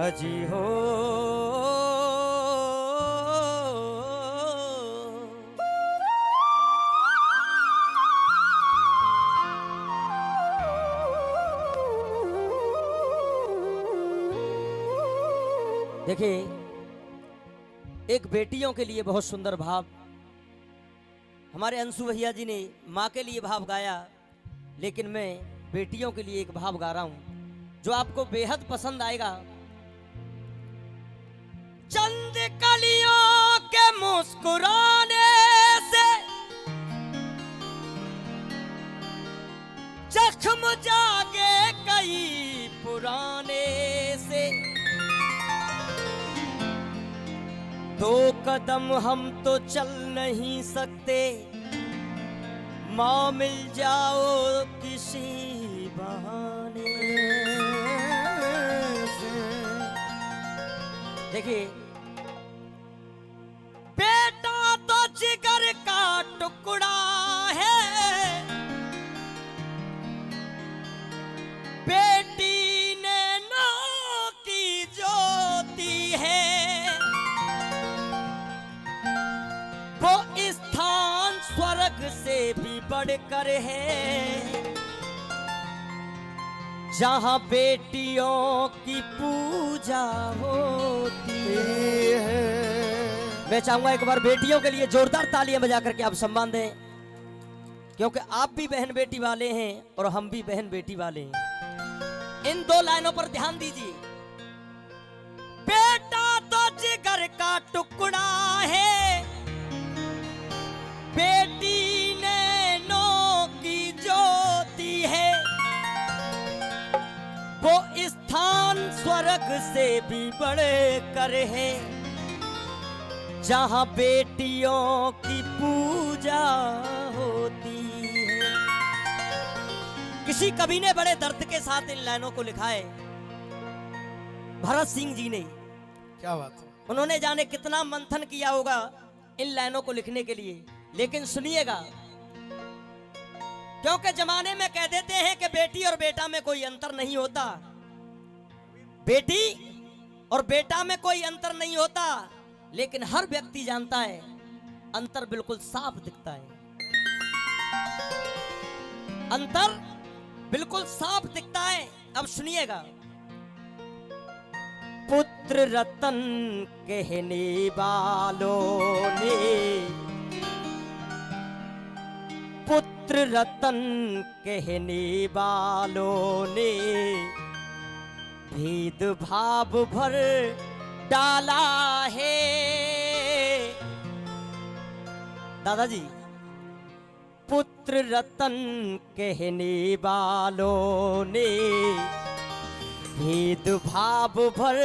अजी हो। देखिए, एक बेटियों के लिए बहुत सुंदर भाव हमारे अंशु भैया जी ने माँ के लिए भाव गाया, लेकिन मैं बेटियों के लिए एक भाव गा रहा हूं जो आपको बेहद पसंद आएगा। चंद कलियों के मुस्कुराने से जख्म जागे कई पुराने से, दो कदम हम तो चल नहीं सकते, माँ मिल जाओ किसी बहाने से। देखिए, बेटा तो जिगर का टुकड़ा है, बेटी नैनों की ज्योति है, वो स्थान स्वर्ग से भी बढ़कर है, जहां बेटियों की पूजा होती है। मैं चाहूंगा एक बार बेटियों के लिए जोरदार तालियां बजा करके आप सम्मान दें, क्योंकि आप भी बहन बेटी वाले हैं और हम भी बहन बेटी वाले हैं। इन दो लाइनों पर ध्यान दीजिए। बेटा तो जिगर का टुकड़ा है, बेटी नैनों की ज्योति है, वो स्थान स्वर्ग से भी बढ़कर है, जहां बेटियों की पूजा होती है। किसी कवि ने बड़े दर्द के साथ इन लाइनों को लिखा है, भरत सिंह जी ने। क्या बात है। उन्होंने जाने कितना मंथन किया होगा इन लाइनों को लिखने के लिए, लेकिन सुनिएगा, क्योंकि जमाने में कह देते हैं कि बेटी और बेटा में कोई अंतर नहीं होता, बेटी और बेटा में कोई अंतर नहीं होता, लेकिन हर व्यक्ति जानता है अंतर बिल्कुल साफ दिखता है, अंतर बिल्कुल साफ दिखता है। अब सुनिएगा। पुत्र रतन कहने वालों ने, पुत्र रतन कहने वालों ने भेदभाव भर डाला है। दादाजी, पुत्र रतन कहने वालों ने भेदभाव भर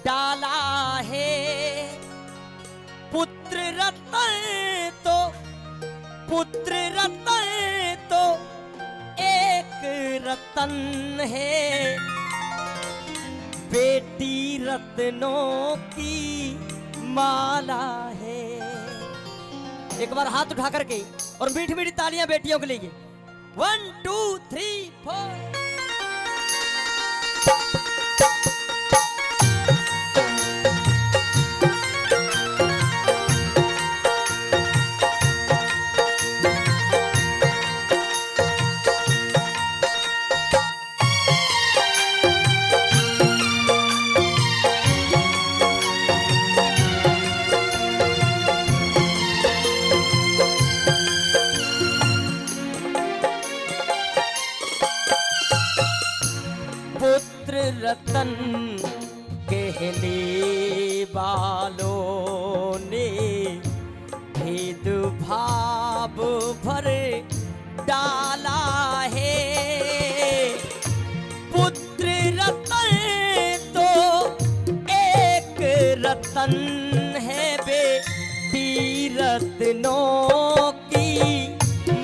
डाला है। पुत्र रतन तो, पुत्र रतन तो एक रतन है, बेटी रत्नों की माला है। एक बार हाथ उठा करके और मीठी मीठी तालियां बेटियों के लिए। 1 2 3 4। पुत्र रतन कहने वालों ने भेदभाव भर डाला है। पुत्र रतन तो एक रतन है, बेटी रत्नों की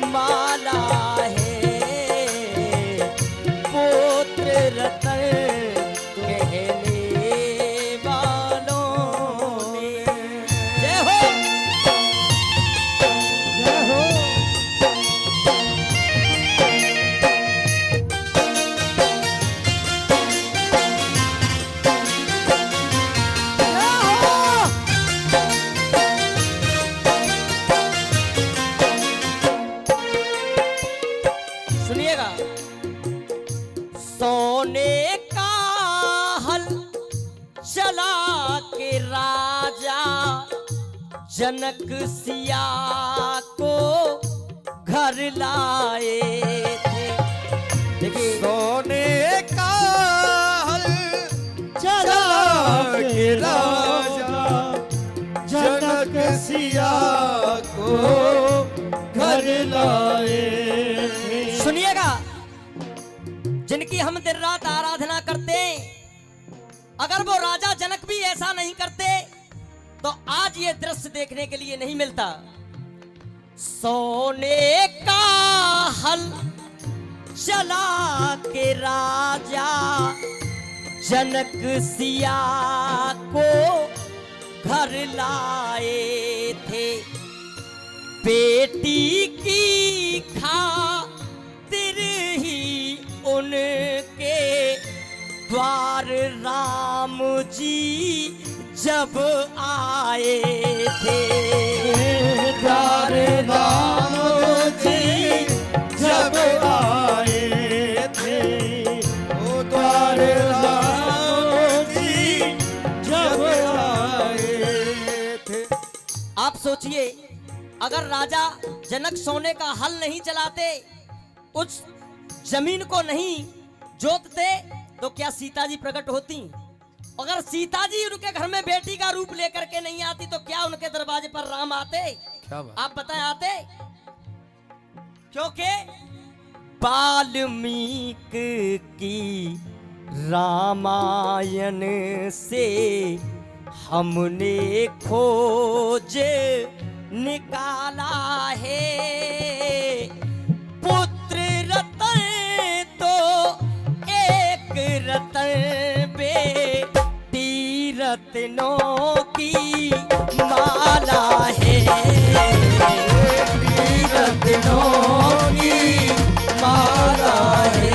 माला है। पुत्र रतन कहने वालों ने, जय हो जय हो। सोने का हल चला के राजा जनक सिया को घर लाए थे। देखिए सोने का हल चला के राजा जनक सिया को घर लाए। सुनिएगा, जिनकी हम दिन रात आराधना करते, अगर वो राजा जनक भी ऐसा नहीं करते तो आज ये दृश्य देखने के लिए नहीं मिलता। सोने का हल चला के राजा जनक सिया को घर लाए थे। बेटी की खातिर ही उनके द्वार राम जी जब आए थे। द्वार राम जी जब आए थे, ओ द्वार राम जी जब आए थे। आप सोचिए, अगर राजा जनक सोने का हल नहीं चलाते, उस जमीन को नहीं जोतते, तो क्या सीता जी प्रकट होती? अगर सीता जी उनके घर में बेटी का रूप लेकर के नहीं आती तो क्या उनके दरवाजे पर राम आते? क्या बात? आप बताएं, आते? क्योंकि वाल्मीकि की रामायण से हमने खोज निकाला है। पुत्र रतन तो एक रतन, बेटी रत्नों की माला है। बेटी रत्नों की माला है,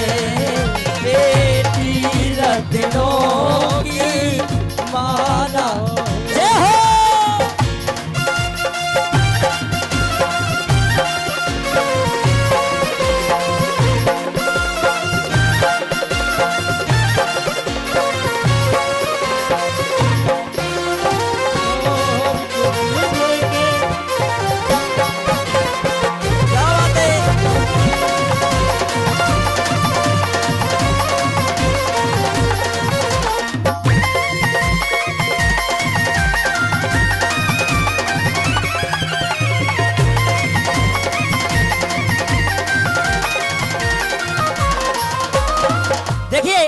बेटी रत्नों की माला। जय हो। देखिए,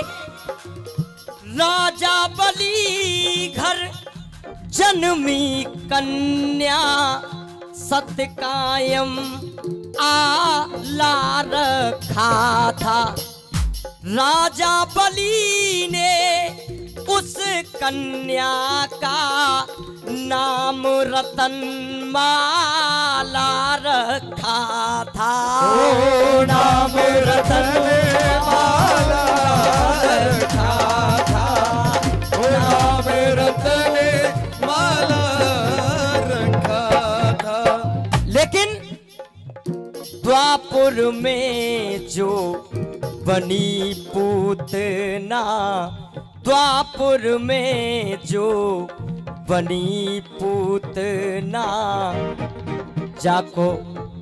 राजा बलि घर जन्मी कन्या सत्य कायम आला रखा था। राजा बलि ने उस कन्या का नाम रतन माला रखा था। ओ नाम रतन माला रखा था, ओ नाम रतन माला रखा था। लेकिन द्वापुर में जो बनी पूतना, द्वापुर में जो बनी पूतना, जाको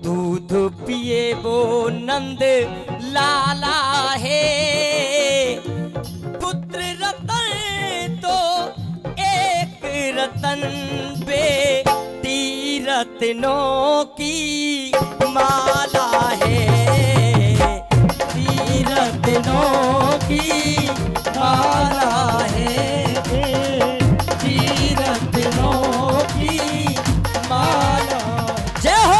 दूध पिए वो नंद लाला है। पुत्र रतन तो एक रतन, बेटी रत्नों की माला है। बेटी रत्नों की माला है, बेटी रत्नों की माला। जय हो।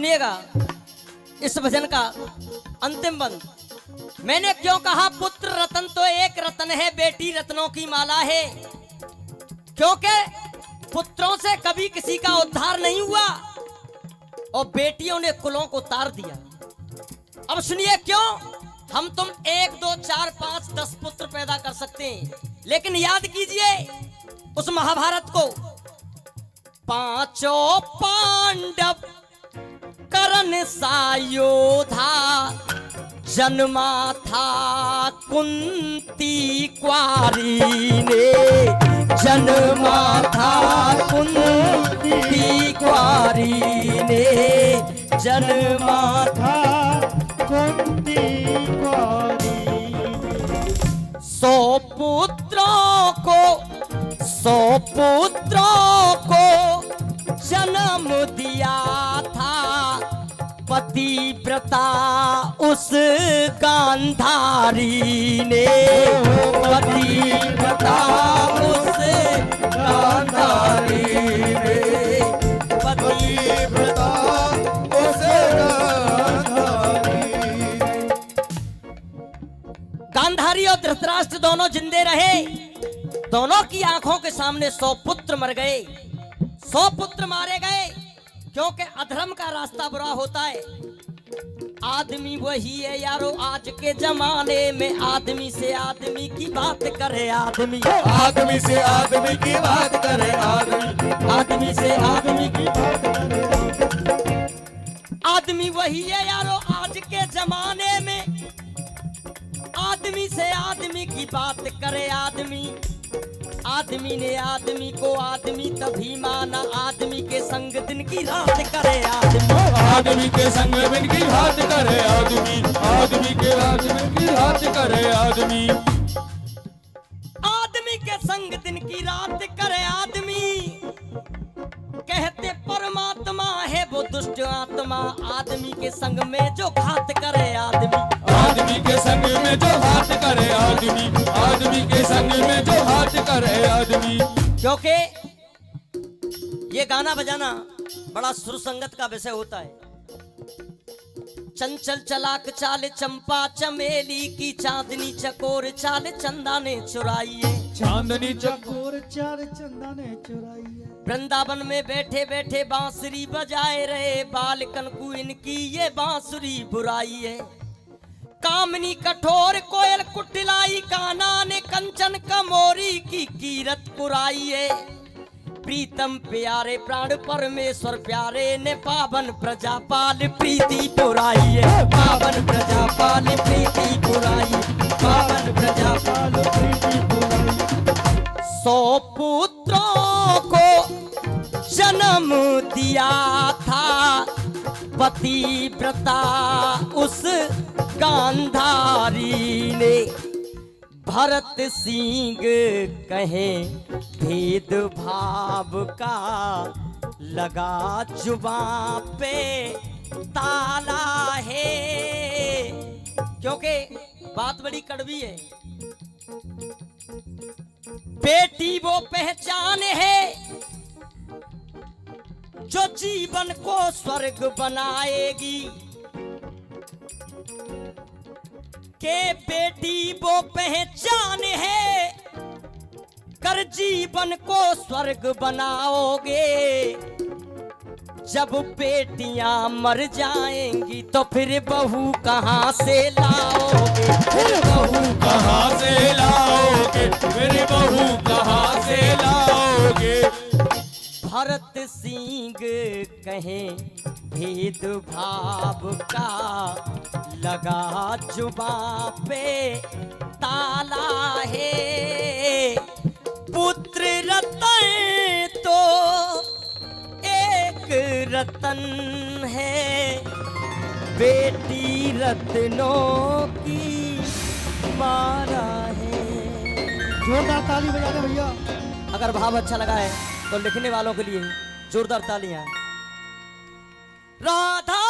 सुनिएगा इस भजन का अंतिम बंद। मैंने क्यों कहा पुत्र रतन तो एक रतन है, बेटी रत्नों की माला है। क्योंकि पुत्रों से कभी किसी का उद्धार नहीं हुआ और बेटियों ने कुलों को तार दिया। अब सुनिए क्यों। हम तुम 1 2 4 5 10 पुत्र पैदा कर सकते हैं, लेकिन याद कीजिए उस महाभारत को। 5 पांडव कर्ण सायोधा, जन्मा था कुंती क्वारी ने, जन्मा था कुंती क्वारी ने, जन्मा था कुंती क्वारी। 100 पुत्रों को जन्म दिया था पतिव्रता उस गांधारी ने, पतिव्रता उस गांधारी ने, पतिव्रता उस गांधारी। गांधारी और धृतराष्ट्र दोनों जिंदे रहे। दोनों की आंखों के सामने 100 पुत्र मर गए। 100 पुत्र मारे गए क्योंकि अधर्म का रास्ता बुरा होता है। आदमी वही है यारो आज के जमाने में, आदमी से आदमी की बात करे आदमी, आदमी से आदमी की बात करे आदमी, आदमी से आदमी की बात करे। आदमी वही है यारो आज के जमाने में, आदमी से आदमी की बात करे आदमी। आदमी ने आदमी को आदमी तभी माना, आदमी के संग दिन की रात करे आदमी, आदमी के संग दिन की रात करे आदमी, आदमी के दिन की रात करे आदमी, आदमी के संग दिन की रात करे आदमी। कहते परमात्मा है वो दुष्ट आत्मा, आदमी के संग में जो घात करे आदमी, आदमी के संग में जो हाथ करे आदमी, आदमी के संग में जो हाथ करे आदमी। क्योंकि ये गाना बजाना बड़ा सुरसंगत का विषय होता है। चंचल चलाक चाल चंपा चमेली की, चांदनी चकोर चाल चंदा ने चुराई है, चांदनी चकोर और चार चंदा ने चुराई है। वृंदावन में बैठे बैठे बांसुरी बजाए रहे, बालकन को इनकी ये बांसुरी बुराई है। कामनी कठोर कोयल कुटिलाई, कान्हा ने कंचन कमोरी की कीरत पुराई है। प्रीतम प्यारे प्राण परमेश्वर प्यारे ने पावन प्रजापाल प्रीति पुराई है, पावन प्रजापाल प्रीति पुराई, पावन प्रजापाल प्रीति पुराई। 100 पुत्रों को जन्म दिया था पतिव्रता उस गांधारी ने। भरत सिंह कहें भेद भाव का, लगा जुबान पे ताला है। क्योंकि बात बड़ी कड़वी है। बेटी वो पहचान है जो जीवन को स्वर्ग बनाएगी, के बेटी वो पहचान है कर जीवन को स्वर्ग बनाओगे। जब बेटियां मर जाएंगी तो फिर बहू कहाँ से लाओगे, फिर बहू कहाँ से लाओगे, फिर बहू कहाँ से लाओगे। भरत सिंह कहें भेद भाव का, लगा जुबान पे ताला है। पुत्र रतन तो एक रतन है, बेटी रत्नों की माला है। जोरदार ताली बजा दे भैया। अगर भाव अच्छा लगा है तो लिखने वालों के लिए जोरदार तालियां। राधा